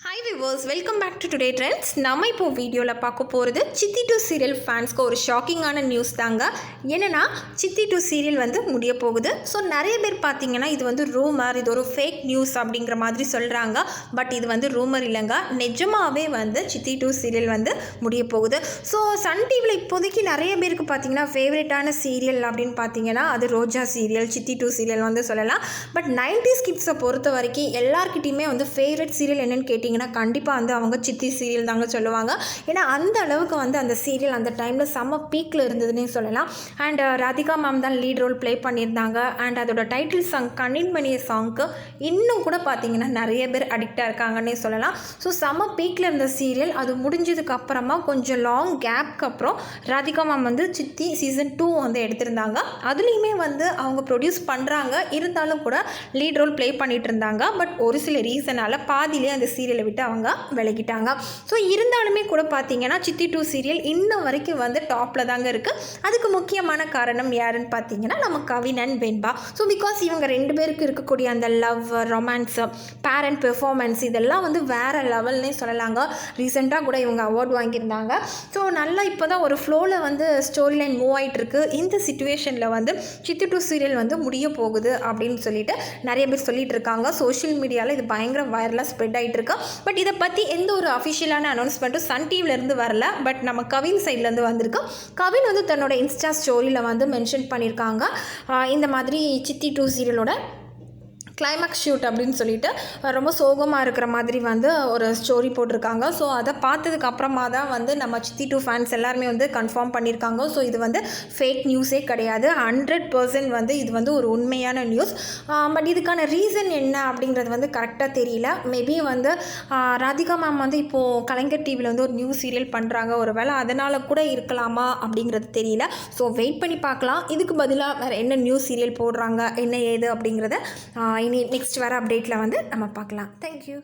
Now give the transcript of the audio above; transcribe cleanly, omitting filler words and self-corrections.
Hi viewers, welcome back to today trends. நம்ம இப்போ வீடியோவில் பார்க்க போகிறது சித்தி டூ சீரியல் ஃபேன்ஸ்க்கு ஒரு ஷாக்கிங்கான நியூஸ் தாங்க. என்னென்னா சித்தி டூ சீரியல் வந்து முடிய போகுது. ஸோ நிறைய பேர் பார்த்தீங்கன்னா இது வந்து ரூமர், இது ஒரு ஃபேக் நியூஸ் அப்படிங்கிற மாதிரி சொல்கிறாங்க. பட் இது வந்து ரூமர் இல்லைங்க, நிஜமாகவே வந்து சித்தி டூ சீரியல் வந்து முடிய போகுது. ஸோ சன் டிவியில் இப்போதைக்கு நிறைய பேருக்கு பார்த்தீங்கன்னா ஃபேவரட்டான சீரியல் அப்படின்னு பார்த்தீங்கன்னா அது ரோஜா சீரியல், சித்தி டூ சீரியல் வந்து சொல்லலாம். பட் 90s கிட்ஸை பொறுத்த வரைக்கும் எல்லாருக்கிட்டையுமே வந்து ஃபேவரட் சீரியல் என்னென்னு கேட்டிங்கன்னா கண்டிப்பாக வந்து அவங்க சித்தி சீரியல் தாங்க சொல்லுவாங்க. ஏன்னா அந்த அளவுக்கு வந்து அந்த சீரியல் அந்த டைமில் செம்ம பீக்கில் இருந்ததுன்னே சொல்லலாம். அண்ட் ராதிகா மேம் தான் லீட் ரோல் ப்ளே பண்ணியிருந்தாங்க. அண்ட் அதோட டைட்டில் சாங் கண்ணின்மணிய சாங்க்கு இன்னும் கூட பார்த்தீங்கன்னா நிறைய பேர் அடிக்டாக இருக்காங்கன்னே சொல்லலாம். ஸோ செம்ம பீக்கில் இருந்த சீரியல் அது முடிஞ்சதுக்கு அப்புறமா கொஞ்சம் லாங் கேப்க்கு அப்புறம் ராதிகா மேம் வந்து சித்தி சீசன் 2 வந்து எடுத்திருந்தாங்க. அதுலேயுமே வந்து அவங்க ப்ரொடியூஸ் பண்ணுறாங்க, இருந்தாலும் கூட லீட் ரோல் ப்ளே பண்ணிகிட்டு இருந்தாங்க. பட் ஒரு சில ரீசனால் பாதியிலே அந்த சீரியலை விட்டு அவங்க விலகிட்டாங்க. ஸோ இருந்தாலுமே கூட பார்த்தீங்கன்னா சித்தி டூ சீரியல் இன்ன வரைக்கும் வந்து டாப்பில் தாங்க இருக்குது. அதுக்கு முக்கியமான காரணம் யாருன்னு பார்த்தீங்கன்னா நம்ம Kavin and Venba. So because இவங்க ரெண்டு பேருக்கு இருக்கக்கூடிய அந்த லவ், ரொமான்ஸ், பேரண்ட் பெர்ஃபார்மன்ஸ் இதெல்லாம் வந்து வேறு லெவல்னே சொல்லலாங்க. ரீசெண்டாக கூட இவங்க அவார்டு வாங்கியிருந்தாங்க. ஸோ நல்லா இப்போ தான் ஒரு ஃப்ளோவில் வந்து ஸ்டோரி லைன் மூவ் ஆகிட்டுருக்கு. இந்த சிச்சுவேஷனில் வந்து சித்தி டூ சீரியல் வந்து முடிய போகுது அப்படின்னு சொல்லிட்டு நிறைய பேர் சொல்லிட்டு இருக்காங்க. சோஷியல் மீடியாவில் இது பயங்கர வைரலாக ஸ்ப்ரெட் ஆகிட்டு இருக்கு. பட் இதை பற்றி எந்த ஒரு அஃபிஷியலான அனௌன்ஸ்மெண்ட்டும் சன் டிவிலேருந்து வரல. பட் நம்ம கவின் சைட்லேருந்து வந்திருக்கு. கவின் வந்து தன்னோட இன்ஸ்டா ஸ்டோரியில் வந்து மென்ஷன் பண்ணியிருக்காங்க, இந்த மாதிரி சித்தி டூ சீரியலோட கிளைமேக்ஸ் ஷூட் அப்படின்னு சொல்லிட்டு ரொம்ப சோகமாக இருக்கிற மாதிரி வந்து ஒரு ஸ்டோரி போட்டிருக்காங்க. ஸோ அதை பார்த்ததுக்கு அப்புறமா தான் வந்து நம்ம சித்தி டூ ஃபேன்ஸ் எல்லாருமே வந்து கன்ஃபார்ம் பண்ணியிருக்காங்க. ஸோ இது வந்து ஃபேக் நியூஸே கிடையாது, 100% வந்து இது வந்து ஒரு உண்மையான நியூஸ். பட் இதுக்கான ரீசன் என்ன அப்படிங்கிறது வந்து கரெக்டாக தெரியல. மேபி வந்து ராதிகா மேம் வந்து இப்போது கலைஞர் டிவியில் வந்து ஒரு நியூ சீரியல் பண்ணுறாங்க, ஒரு வேளை அதனால் கூட இருக்கலாமா அப்படிங்கிறது தெரியல. ஸோ வெயிட் பண்ணி பார்க்கலாம். இதுக்கு பதிலாக வேறு என்ன நியூ சீரியல் போடுறாங்க, என்ன ஏது அப்படிங்கிறத இனி நெக்ஸ்ட் வர அப்டேட்டில் வந்து நம்ம பார்க்கலாம். தேங்க்யூ.